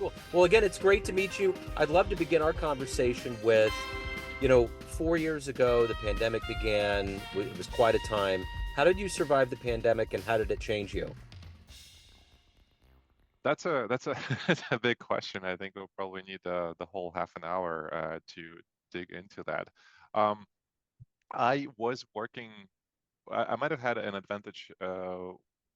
Cool. Well, again, it's great to meet you. I'd love to begin our conversation with, 4 years ago, the pandemic began. It was quite a time. How did you survive the pandemic and how did it change you? That's a that's a big question. I think we'll probably need the whole half an hour to dig into that. Um, I was working. I might have had an advantage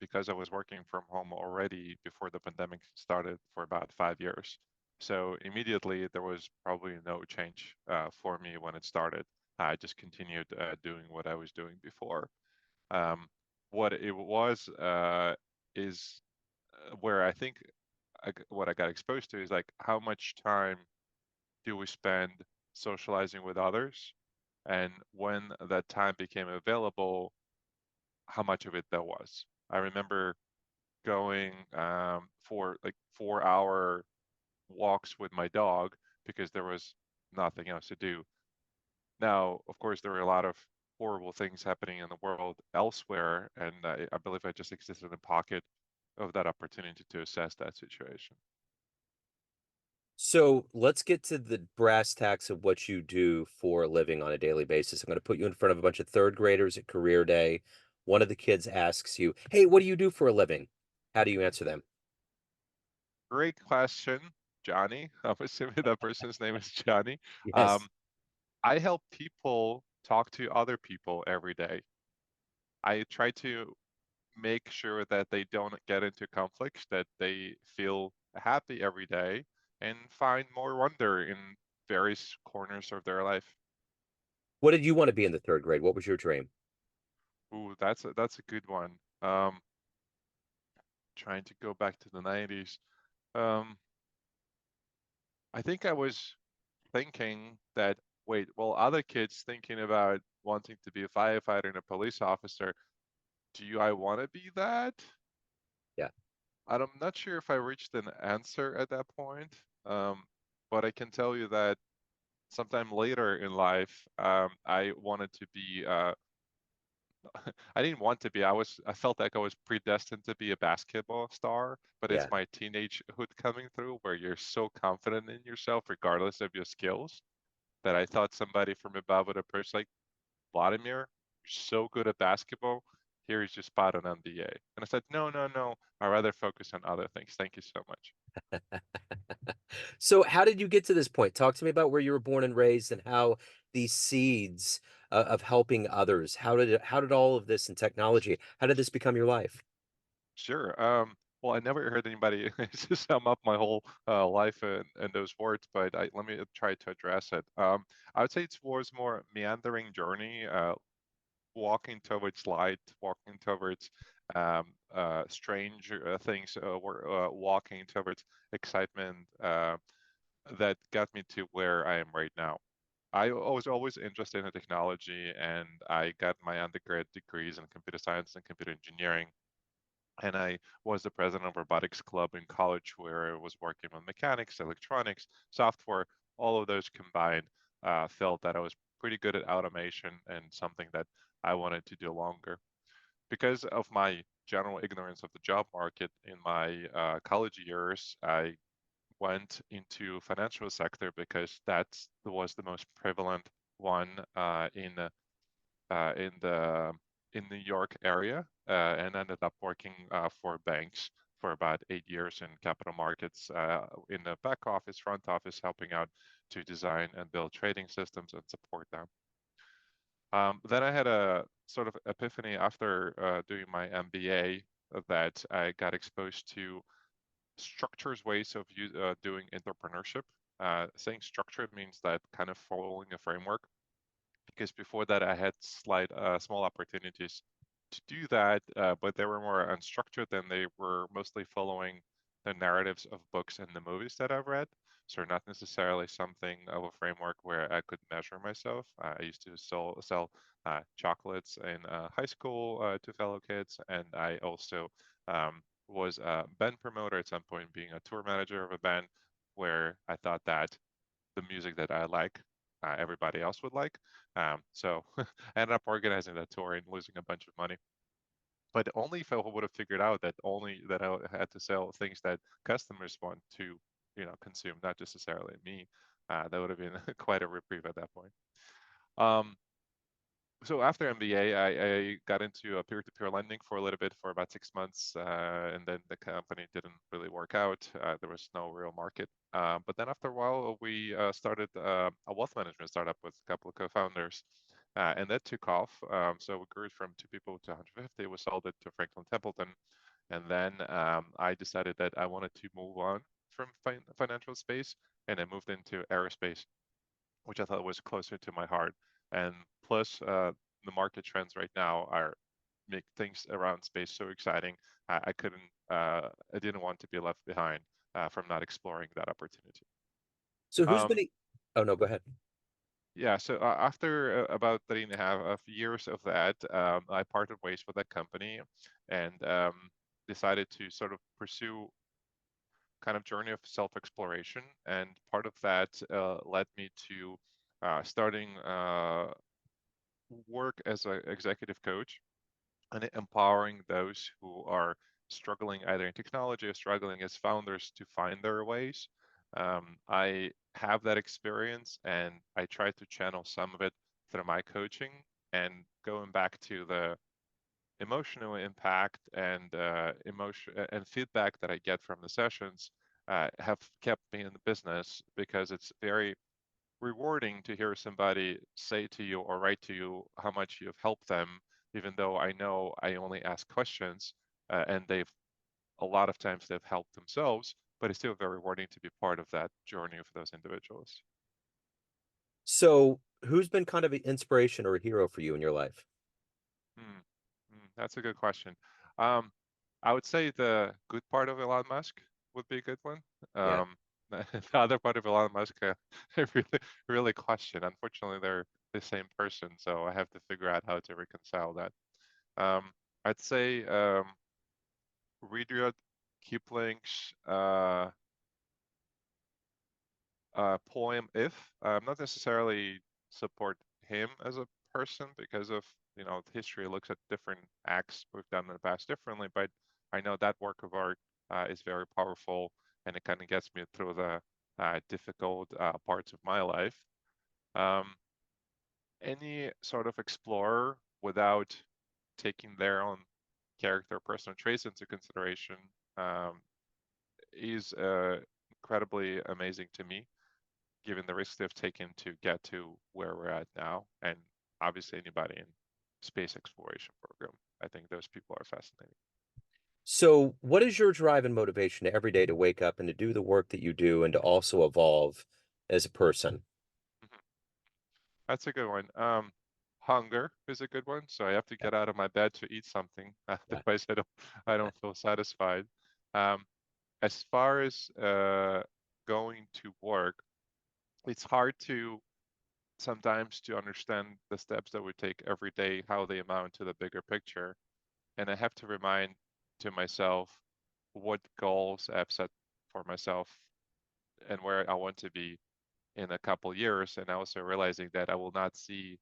because I was working from home already before the pandemic started for about 5 years. So immediately there was probably no change for me when it started. I just continued doing what I was doing before. Um, what it was is where I think what I got exposed to is like how much time do we spend socializing with others, and when that time became available, how much of it there was. I remember going for like 4 hour walks with my dog because there was nothing else to do. Now, of course, there were a lot of horrible things happening in the world elsewhere, and I believe I just existed in a pocket of that opportunity to assess that situation. So let's get to the brass tacks of what you do for a living on a daily basis. I'm going to put you in front of a bunch of third graders at career day. One of the kids asks you, "Hey, what do you do for a living?" How do you answer them? Great question, Johnny. I'm assuming that person's name is Johnny. Yes. Um, I help people talk to other people every day. I try to make sure that they don't get into conflicts, that they feel happy every day and find more wonder in various corners of their life. What did you want to be in the third grade? What was your dream? Ooh, that's a good one. Trying to go back to the 90s. Um, I think I was thinking that, wait, well, other kids thinking about wanting to be a firefighter and a police officer, I want to be that? Yeah. And I'm not sure if I reached an answer at that point, um, but I can tell you that sometime later in life, I wanted to be. I didn't want to be. I felt like I was predestined to be a basketball star, but it's Yeah. my teenagehood coming through where you're so confident in yourself, regardless of your skills, that I thought somebody from above would approach like Vladimir, you're so good at basketball. Here is your spot on NBA. And I said, no, no, no. I'd rather focus on other things. Thank you so much. So how did you get to this point? Talk to me about where you were born and raised and how these seeds of helping others, how did all of this and technology, how did this become your life? Sure. Well, I never heard anybody sum up my whole life in those words, but let me try to address it. I would say it was more meandering journey, walking towards light, walking towards strange things, walking towards excitement that got me to where I am right now. I was always interested in technology, and I got my undergrad degrees in computer science and computer engineering. And I was the president of robotics club in college, where I was working on mechanics, electronics, software, all of those combined. Felt that I was pretty good at automation and something that I wanted to do longer. Because of my general ignorance of the job market in my college years, I went into financial sector because that was the most prevalent one in the in New York area, and ended up working for banks for about 8 years in capital markets, in the back office, front office, helping out to design and build trading systems and support them. Then I had a sort of epiphany after doing my MBA that I got exposed to structures ways of doing entrepreneurship. Saying structured means that kind of following a framework, because before that I had small opportunities to do that, but they were more unstructured and they were mostly following the narratives of books and the movies that I've read. So not necessarily something of a framework where I could measure myself. I used to sell chocolates in high school to fellow kids, and I also was a band promoter at some point, being a tour manager of a band, where I thought that the music that I like, everybody else would like. So I ended up organizing that tour and losing a bunch of money. But only if I would have figured out that only that I had to sell things that customers want to consume, not just necessarily me. That would have been quite a reprieve at that point. Um, so after MBA, I got into peer-to-peer lending for a little bit for about 6 months, and then the company didn't really work out. There was no real market. But then after a while, we started a wealth management startup with a couple of co-founders, and that took off. So we grew it from 2 people to 150. We sold it to Franklin Templeton, and then I decided that I wanted to move on from financial space, and I moved into aerospace, which I thought was closer to my heart. And plus, the market trends right now are make things around space so exciting. I couldn't, I didn't want to be left behind from not exploring that opportunity. So who's been? Um, Oh no, go ahead. yeah, so after about 3.5 of years of that, I parted ways with that company and decided to sort of pursue kind of journey of self-exploration. And part of that led me to starting work as an executive coach and empowering those who are struggling either in technology or struggling as founders to find their ways. I have that experience and I try to channel some of it through my coaching, and going back to the emotional impact and emotion and feedback that I get from the sessions have kept me in the business, because it's very rewarding to hear somebody say to you or write to you how much you've helped them, even though I know I only ask questions, and they've a lot of times they've helped themselves, but it's still very rewarding to be part of that journey for those individuals. So who's been kind of an inspiration or a hero for you in your life? Hmm. That's a good question. Um, I would say the good part of Elon Musk would be a good one. Yeah. The other part of Elon Musk, I really question. Unfortunately, they're the same person, so I have to figure out how to reconcile that. Um, I'd say Rudyard Kipling's poem "If." Not necessarily support him as a person, because of history looks at different acts we've done in the past differently, but I know that work of art is very powerful, and it kind of gets me through the difficult parts of my life. Um, any sort of explorer without taking their own character, personal traits into consideration um, is incredibly amazing to me, given the risks they've taken to get to where we're at now. And obviously, anybody in space exploration program, I think those people are fascinating. So what is your drive and motivation every day to wake up and to do the work that you do and to also evolve as a person? Mhm. That's a good one. Hunger is a good one. So I have to Yeah. get out of my bed to eat something. Yeah. Otherwise, I don't feel satisfied. Um, as far as going to work, it's hard to sometimes to understand the steps that we take every day, how they amount to the bigger picture. And I have to remind to myself what goals I've set for myself and where I want to be in a couple years. And also realizing that I will not see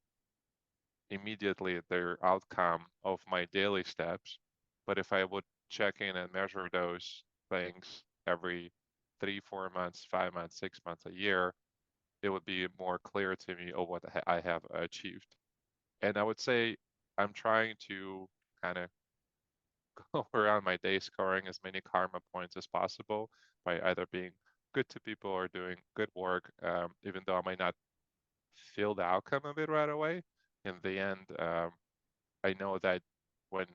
immediately the outcome of my daily steps. But if I would check in and measure those things every 3, 4 months, 5 months, 6 months, a year, it would be more clear to me of what I have achieved. And I would say I'm trying to kind of go around my day scoring as many karma points as possible by either being good to people or doing good work, even though I might not feel the outcome of it right away. In the end, I know that when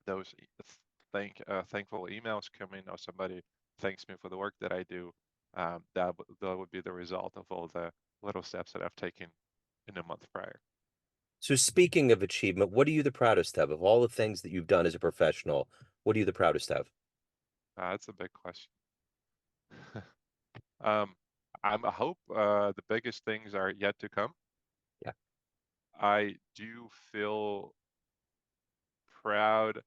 those thankful emails come in, or somebody thanks me for the work that I do, that would be the result of all the little steps that I've taken in the month prior. So speaking of achievement, what are you the proudest of all the things that you've done as a professional? What are you the proudest of? That's a big question. Um, I hope the biggest things are yet to come. Yeah. I do feel proud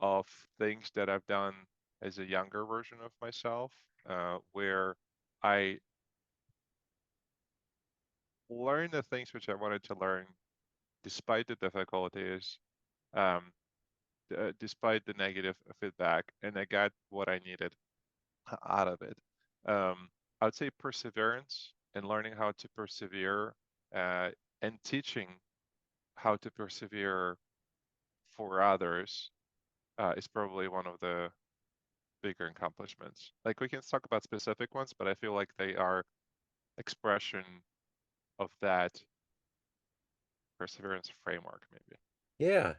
of things that I've done as a younger version of myself, where I learned the things which I wanted to learn despite the difficulties, um, despite the negative feedback, and I got what I needed out of it. I would say perseverance and learning how to persevere, uh, and teaching how to persevere for others is probably one of the bigger accomplishments. Like we can talk about specific ones, but I feel like they are expression of that perseverance framework, maybe. Yeah.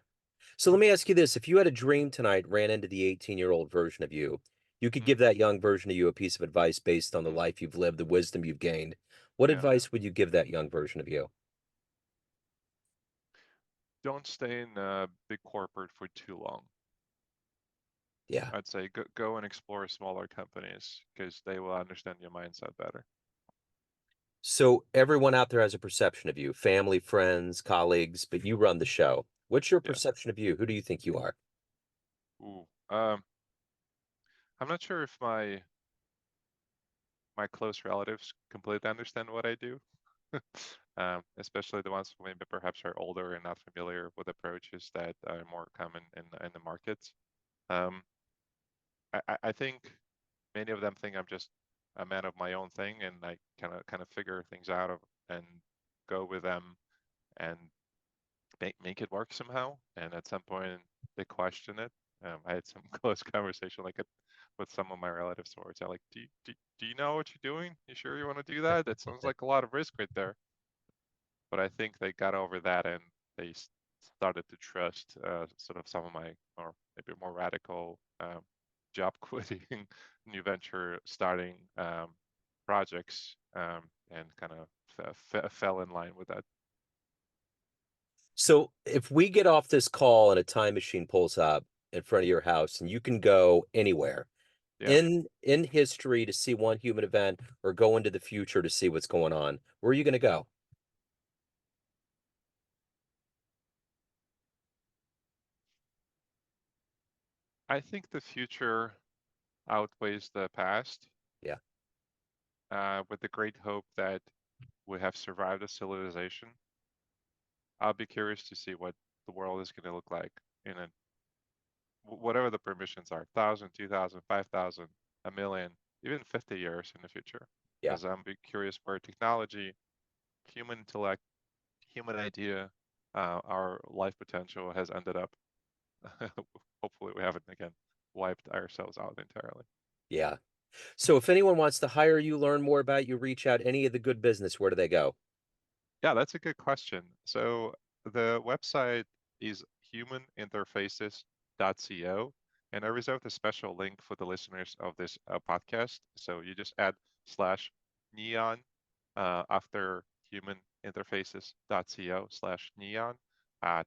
So let me ask you this. If you had a dream tonight, ran into the 18-year-old version of you, you could Mm, give that young version of you a piece of advice based on the mm, life you've lived, the wisdom you've gained. What yeah. advice would you give that young version of you? Don't stay in big corporate for too long. Yeah. I'd say go and explore smaller companies because they will understand your mindset better. So everyone out there has a perception of you, family, friends, colleagues, but you run the show. What's your Yeah. perception of you? Who do you think you are? Ooh. I'm not sure if my close relatives completely understand what I do. Especially the ones who maybe perhaps are older and not familiar with approaches that are more common in the markets. Um, I think many of them think I'm just a man of my own thing, and I kind of figure things out and go with them and make it work somehow. And at some point, they question it. I had some close conversation like it with some of my relatives where it's like, do you know what you're doing? You sure you want to do that? That sounds like a lot of risk right there. But I think they got over that and they started to trust sort of some of my or maybe more radical job quitting, new venture starting projects, and kind of fell in line with that. So if we get off this call and a time machine pulls up in front of your house and you can go anywhere Yeah, in history to see one human event or go into the future to see what's going on, where are you going to go? I think the future outweighs the past, Yeah. with the great hope that we have survived a civilization. I'll be curious to see what the world is going to look like in whatever the permissions are, 1,000, 2,000, 5,000, a million, even 50 years in the future. Yeah. Because I'm be curious where technology, human intellect, human idea, our life potential has ended up. Hopefully, we haven't again wiped ourselves out entirely. Yeah. So if anyone wants to hire you, learn more about you, reach out, any of the good business, where do they go? Yeah, that's a good question. So the website is humaninterfaces.co, and I reserved a special link for the listeners of this podcast. So you just add slash neon after humaninterfaces.co/neon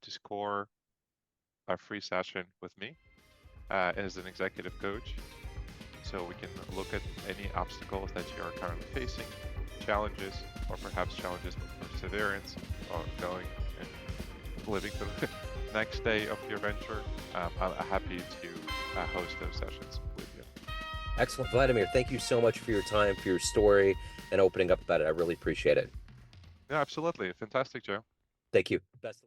to score a free session with me as an executive coach. So we can look at any obstacles that you are currently facing, challenges, or perhaps challenges with perseverance, or going and living the next day of your venture. I'm happy to host those sessions with you. Excellent, Vladimir. Thank you so much for your time, for your story, and opening up about it. I really appreciate it. Yeah, absolutely. Fantastic, Joe. Thank you. Best.